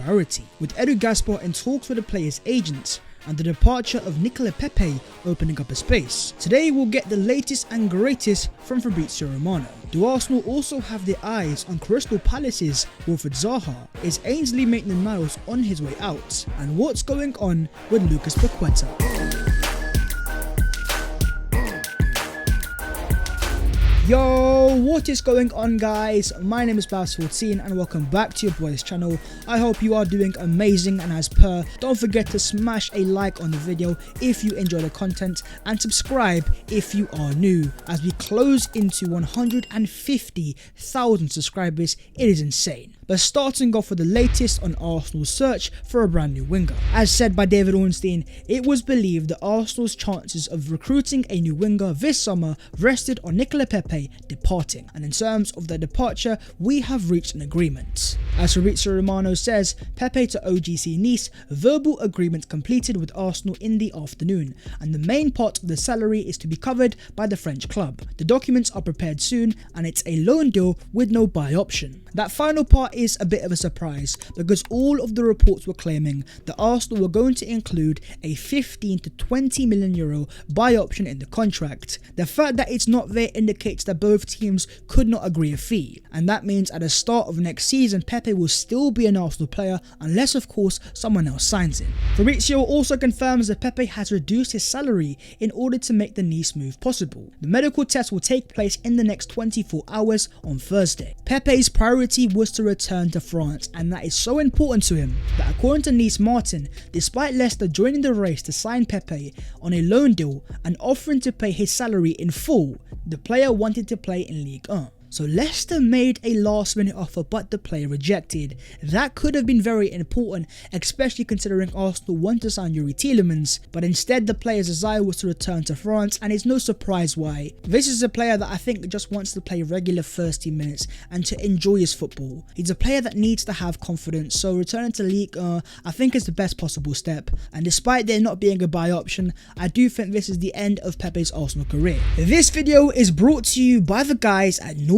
priority, with Edu Gaspar in talks with the player's agent and the departure of Nicolas Pepe opening up a space. Today we'll get the latest and greatest from Fabrizio Romano. Do Arsenal also have their eyes on Crystal Palace's Wilfried Zaha? Is Ainsley Maitland-Niles on his way out? And what's going on with Nicolas Pepe? Yo, what is going on, guys? My name is Babs14 and welcome back to your boys channel. I hope you are doing amazing, and as per, don't forget to smash a like on the video if you enjoy the content and subscribe if you are new. As we close into 150,000 subscribers, it is insane. But starting off with the latest on Arsenal's search for a brand new winger. As said by David Ornstein, it was believed that Arsenal's chances of recruiting a new winger this summer rested on Nicolas Pepe departing, and in terms of their departure, we have reached an agreement. As Fabrizio Romano says, Pepe to OGC Nice, verbal agreement completed with Arsenal in the afternoon, and the main part of the salary is to be covered by the French club. The documents are prepared soon, and it's a loan deal with no buy option. That final part is a bit of a surprise, because all of the reports were claiming that Arsenal were going to include a 15 to 20 million euro buy option in the contract. The fact that it's not there indicates that both teams could not agree a fee, and that means at the start of next season Pepe will still be an Arsenal player unless of course someone else signs him. Fabrizio also confirms that Pepe has reduced his salary in order to make the Nice move possible. The medical test will take place in the next 24 hours on Thursday. Pepe's priority was to return to France, and that is so important to him that according to Nice Martin, despite Leicester joining the race to sign Pepe on a loan deal and offering to pay his salary in full, the player wanted to play in Ligue 1. So Leicester made a last minute offer, but the player rejected. That could have been very important, especially considering Arsenal want to sign Youri Tielemans, but instead the player's desire was to return to France, and it's no surprise why. This is a player that I think just wants to play regular 30 minutes and to enjoy his football. He's a player that needs to have confidence, so returning to Ligue 1 I think is the best possible step, and despite there not being a buy option, I do think this is the end of Pepe's Arsenal career. This video is brought to you by the guys at NordVPN.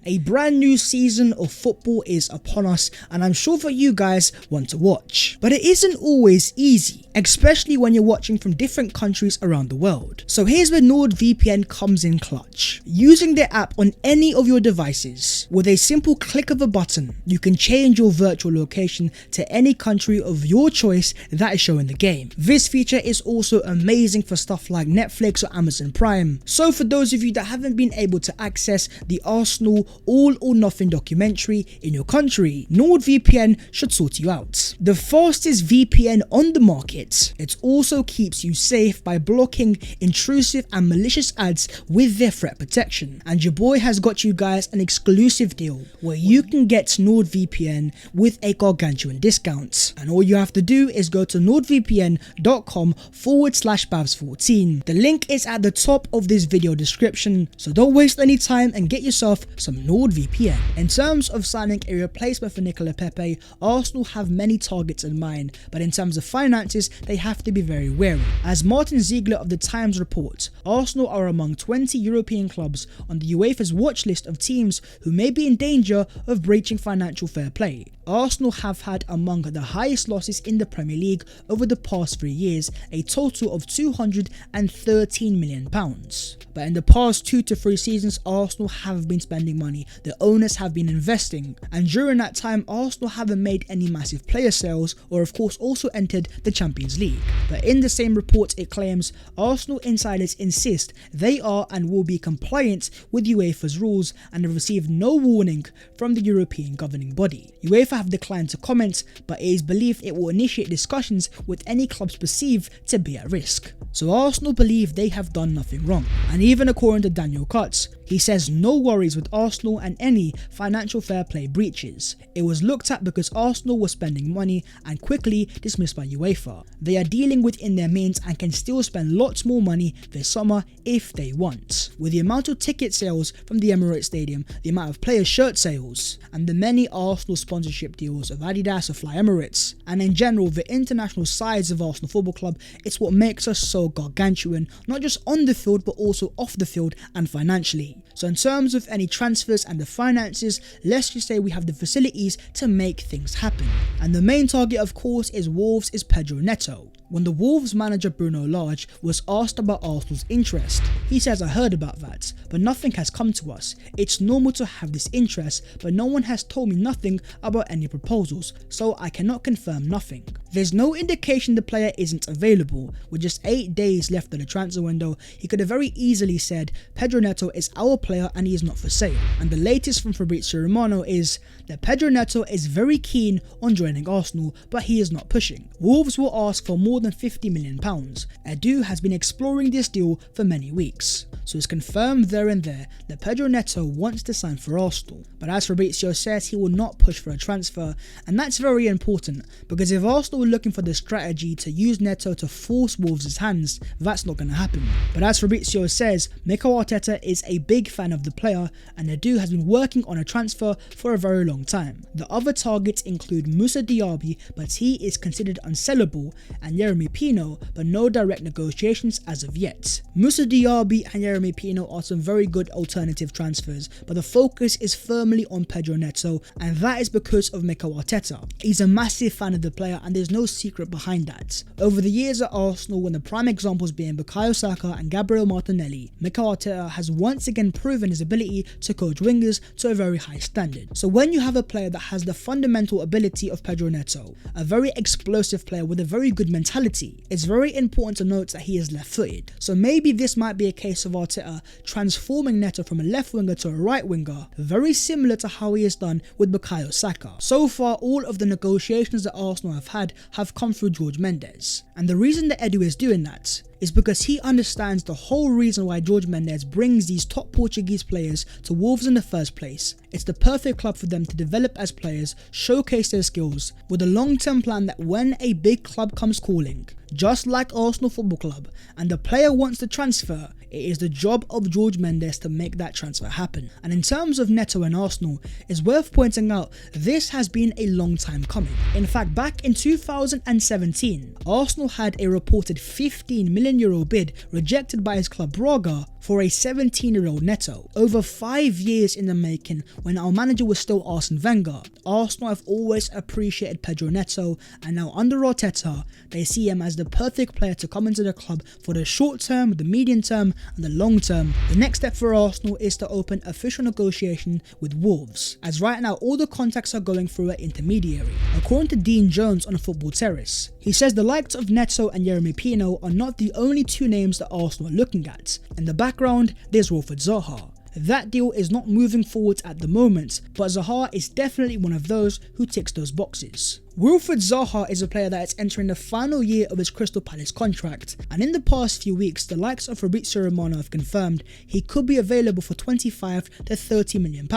A brand new season of football is upon us, and I'm sure that you guys want to watch. But it isn't always easy, especially when you're watching from different countries around the world. So here's where NordVPN comes in clutch. Using their app on any of your devices, with a simple click of a button, you can change your virtual location to any country of your choice that is shown in the game. This feature is also amazing for stuff like Netflix or Amazon Prime. So for those of you that haven't been able to access the Arsenal All or Nothing documentary in your country, NordVPN should sort you out. The fastest VPN on the market, it also keeps you safe by blocking intrusive and malicious ads with their threat protection. And your boy has got you guys an exclusive deal where you can get NordVPN with a gargantuan discount. And all you have to do is go to nordvpn.com/Babs14. The link is at the top of this video description, so don't waste any time and get yourself some NordVPN. In terms of signing a replacement for Nicolas Pepe, Arsenal have many targets in mind, but in terms of finances, they have to be very wary. As Martin Ziegler of the Times reports, Arsenal are among 20 European clubs on the UEFA's watch list of teams who may be in danger of breaching financial fair play. Arsenal have had among the highest losses in the Premier League over the past 3 years, a total of £213 million. But in the past 2 to 3 seasons, Arsenal have been spending money, the owners have been investing, and during that time Arsenal haven't made any massive player sales or of course also entered the Champions League. But in the same report it claims Arsenal insiders insist they are and will be compliant with UEFA's rules and have received no warning from the European governing body. UEFA have declined to comment, but it is believed it will initiate discussions with any clubs perceived to be at risk. So Arsenal believe they have done nothing wrong, and even according to Daniel Kutz, he says no worries with Arsenal and any financial fair play breaches. It was looked at because Arsenal was spending money and quickly dismissed by UEFA. They are dealing within their means and can still spend lots more money this summer if they want. With the amount of ticket sales from the Emirates Stadium, the amount of player shirt sales, and the many Arsenal sponsorship deals of Adidas or Fly Emirates, and in general the international size of Arsenal Football Club, it's what makes us so gargantuan, not just on the field but also off the field and financially. January. So in terms of any transfers and the finances, let's just say we have the facilities to make things happen. And the main target, of course, is Wolves' Pedro Neto. When the Wolves manager Bruno Lage was asked about Arsenal's interest, he says, "I heard about that, but nothing has come to us. It's normal to have this interest, but no one has told me nothing about any proposals, so I cannot confirm nothing." There's no indication the player isn't available. With just 8 days left of the transfer window, he could have very easily said, "Pedro Neto is our player and he is not for sale." And the latest from Fabrizio Romano is that Pedro Neto is very keen on joining Arsenal, but he is not pushing. Wolves will ask for more than £50 million. Edu has been exploring this deal for many weeks, so it's confirmed there and there that Pedro Neto wants to sign for Arsenal. But as Fabrizio says, he will not push for a transfer, and that's very important, because if Arsenal were looking for the strategy to use Neto to force Wolves' hands, that's not going to happen. But as Fabrizio says, Mikel Arteta is a big fan of the player, and Edu has been working on a transfer for a very long time. The other targets include Moussa Diaby, but he is considered unsellable, and Yeremy Pino, but no direct negotiations as of yet. Moussa Diaby and Yeremy Pino are some very good alternative transfers, but the focus is firmly on Pedro Neto, and that is because of Mikel Arteta. He's a massive fan of the player, and there's no secret behind that. Over the years at Arsenal, when the prime examples being Bukayo Saka and Gabriel Martinelli, Mikel Arteta has once again proven his ability to coach wingers to a very high standard. So when you have a player that has the fundamental ability of Pedro Neto, a very explosive player with a very good mentality, it's very important to note that he is left-footed. So maybe this might be a case of Arteta transforming Neto from a left winger to a right winger, very similar to how he has done with Bukayo Saka. So far, all of the negotiations that Arsenal have had have come through Jorge Mendes, and the reason that Edu is doing that is because he understands the whole reason why Jorge Mendes brings these top Portuguese players to Wolves in the first place. It's the perfect club for them to develop as players, showcase their skills, with a long-term plan that when a big club comes calling, just like Arsenal Football Club, and the player wants to transfer, it is the job of Jorge Mendes to make that transfer happen. And in terms of Neto and Arsenal, it's worth pointing out this has been a long time coming. In fact, back in 2017, Arsenal had a reported €15 million bid rejected by his club Braga for a 17-year-old Neto. Over 5 years in the making, when our manager was still Arsene Wenger, Arsenal have always appreciated Pedro Neto, and now under Arteta, they see him as the perfect player to come into the club for the short term, the medium term, and the long term. The next step for Arsenal is to open official negotiation with Wolves, as right now all the contacts are going through an intermediary. According to Dean Jones on Football Terrace, he says the likes of Neto and Yeremy Pino are not the only two names that Arsenal are looking at. In the background, there's Wilfried Zaha. That deal is not moving forward at the moment, but Zaha is definitely one of those who ticks those boxes. Wilfried Zaha is a player that is entering the final year of his Crystal Palace contract, and in the past few weeks, the likes of Fabrizio Romano have confirmed he could be available for £25 to £30 million.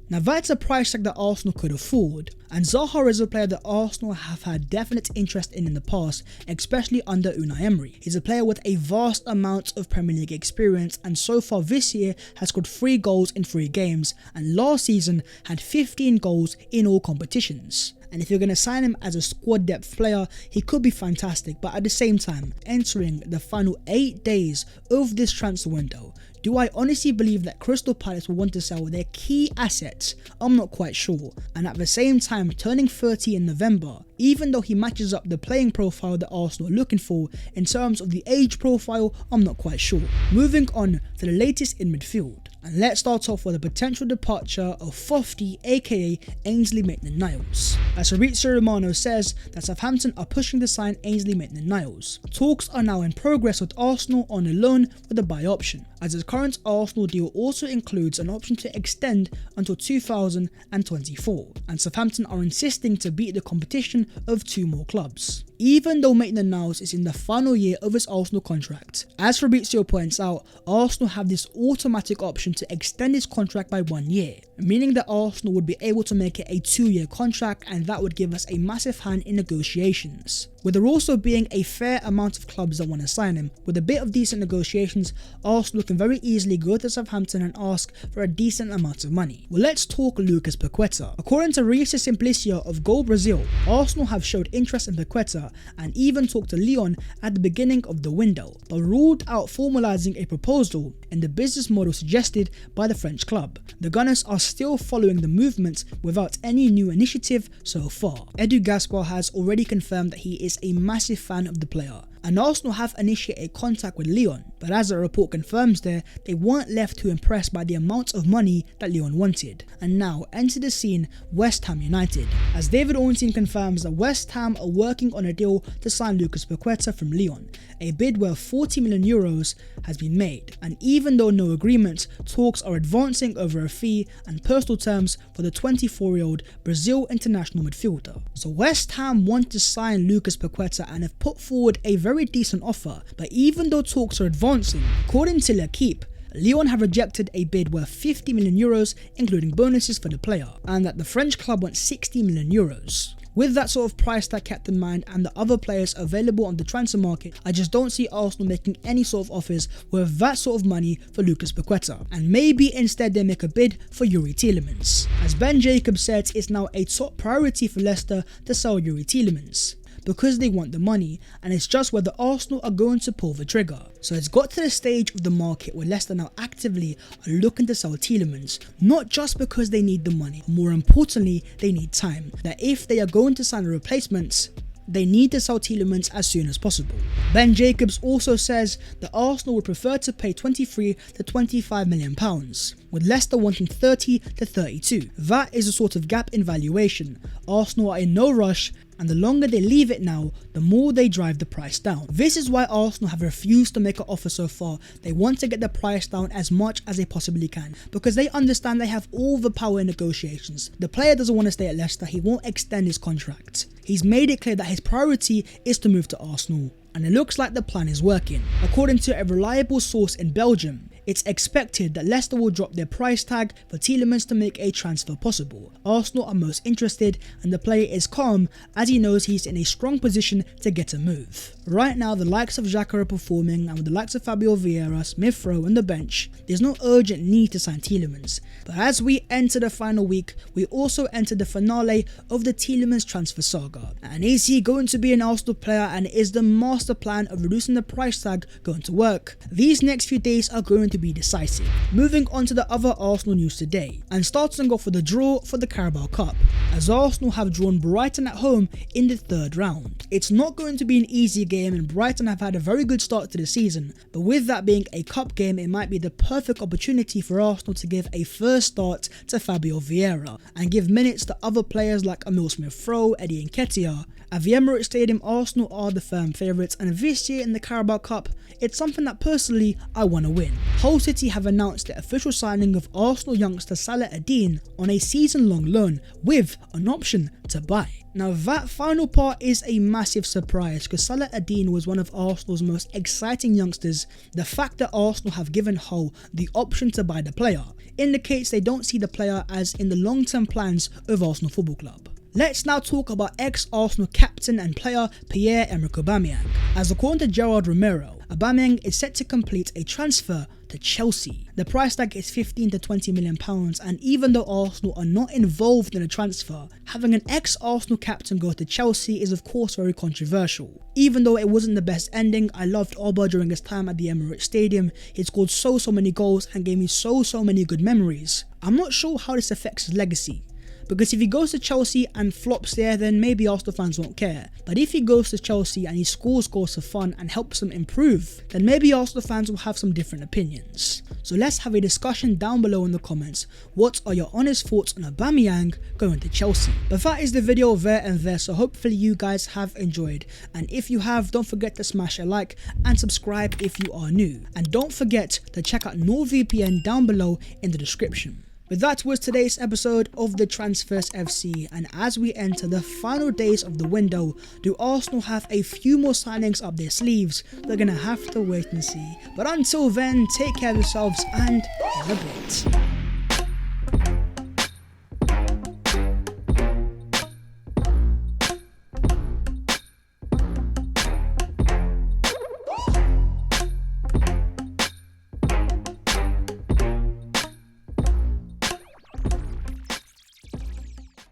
Now that's a price tag that Arsenal could afford, and Zaha is a player that Arsenal have had definite interest in the past, especially under Unai Emery. He's a player with a vast amount of Premier League experience, and so far this year has scored 3 goals in 3 games, and last season had 15 goals in all competitions. And if you're going to sign him as a squad depth player, he could be fantastic, but at the same time, entering the final 8 days of this transfer window, do I honestly believe that Crystal Palace will want to sell their key assets? I'm not quite sure. And at the same time, turning 30 in November, even though he matches up the playing profile that Arsenal are looking for, in terms of the age profile, I'm not quite sure. Moving on to the latest in midfield. And let's start off with a potential departure of Fofty, aka Ainsley Maitland-Niles. As Fabrizio Romano says that Southampton are pushing to sign Ainsley Maitland-Niles. Talks are now in progress with Arsenal on a loan with a buy option, as his current Arsenal deal also includes an option to extend until 2024, and Southampton are insisting to beat the competition of 2 more clubs. Even though Maitland-Niles is in the final year of his Arsenal contract, as Fabrizio points out, Arsenal have this automatic option to extend his contract by 1 year, meaning that Arsenal would be able to make it a 2-year contract, and that would give us a massive hand in negotiations. with there also being a fair amount of clubs that want to sign him. With a bit of decent negotiations, Arsenal can very easily go to Southampton and ask for a decent amount of money. Well, let's talk Lucas Paqueta. According to Risa Simplicia of Goal Brazil, Arsenal have showed interest in Paqueta and even talked to Lyon at the beginning of the window, but ruled out formalising a proposal in the business model suggested by the French club. The Gunners are still following the movement without any new initiative so far. Edu Gaspar has already confirmed that he is a massive fan of the player, and Arsenal have initiated contact with Lyon, but as the report confirms there, they weren't left too impressed by the amount of money that Lyon wanted. And now enter the scene West Ham United, as David Ornstein confirms that West Ham are working on a deal to sign Lucas Paqueta from Lyon. A bid worth €40 million has been made, and even though no agreement, talks are advancing over a fee and personal terms for the 24-year-old Brazil international midfielder. So West Ham want to sign Lucas Paqueta and have put forward a very decent offer, but even though talks are advancing, according to L'Equipe, Lyon have rejected a bid worth €50 million including bonuses for the player, and that the French club wants €60 million. With that sort of price tag kept in mind and the other players available on the transfer market, I just don't see Arsenal making any sort of offers worth that sort of money for Lucas Paqueta, and maybe instead they make a bid for Youri Tielemans. As Ben Jacobs said, it's now a top priority for Leicester to sell Youri Tielemans, because they want the money, and it's just whether Arsenal are going to pull the trigger. So it's got to the stage of the market where Leicester now actively are looking to sell Tielemans, not just because they need the money, more importantly they need time, that if they are going to sign replacements, they need to sell Tielemans as soon as possible. Ben Jacobs also says that Arsenal would prefer to pay £23 to £25 million, with Leicester wanting 30 to 32. That is a sort of gap in valuation. Arsenal are in no rush, and the longer they leave it now, the more they drive the price down. This is why Arsenal have refused to make an offer so far. They want to get the price down as much as they possibly can, because they understand they have all the power in negotiations. The player doesn't want to stay at Leicester, he won't extend his contract. He's made it clear that his priority is to move to Arsenal, and it looks like the plan is working. According to a reliable source in Belgium, it's expected that Leicester will drop their price tag for Tielemans to make a transfer possible. Arsenal are most interested, and the player is calm as he knows he's in a strong position to get a move. Right now, the likes of Xhaka are performing, and with the likes of Fabio Vieira, Smith Rowe on the bench, there's no urgent need to sign Tielemans. But as we enter the final week, we also enter the finale of the Tielemans transfer saga. And is he going to be an Arsenal player, and is the master plan of reducing the price tag going to work? These next few days are going to be decisive. Moving on to the other Arsenal news today, and starting off with the draw for the Carabao Cup, as Arsenal have drawn Brighton at home in the third round. It's not going to be an easy game, and Brighton have had a very good start to the season, but with that being a cup game, it might be the perfect opportunity for Arsenal to give a first start to Fabio Vieira and give minutes to other players like Emil Smith-Rowe, Eddie Nketiah. At the Emirates Stadium, Arsenal are the firm favourites, and this year in the Carabao Cup, it's something that personally I want to win. Hull City have announced the official signing of Arsenal youngster Salah Eddin on a season-long loan with an option to buy. Now that final part is a massive surprise, because Salah Eddin was one of Arsenal's most exciting youngsters. The fact that Arsenal have given Hull the option to buy the player indicates they don't see the player as in the long-term plans of Arsenal Football Club. Let's now talk about ex-Arsenal captain and player Pierre-Emerick Aubameyang, as according to Gerard Romero, Aubameyang is set to complete a transfer to Chelsea. The price tag is £15 to £20 million, and even though Arsenal are not involved in the transfer, having an ex-Arsenal captain go to Chelsea is of course very controversial. Even though it wasn't the best ending, I loved Auba during his time at the Emirates Stadium. He scored so many goals and gave me so many good memories. I'm not sure how this affects his legacy, because if he goes to Chelsea and flops there, then maybe Arsenal fans won't care. But if he goes to Chelsea and he scores goals for fun and helps them improve, then maybe Arsenal fans will have some different opinions. So let's have a discussion down below in the comments. What are your honest thoughts on Aubameyang going to Chelsea? But that is the video there, so hopefully you guys have enjoyed. And if you have, don't forget to smash a like and subscribe if you are new. And don't forget to check out NordVPN down below in the description. But that was today's episode of the Transfers FC, and as we enter the final days of the window, do Arsenal have a few more signings up their sleeves? We're gonna have to wait and see. But until then, take care of yourselves and in a bit.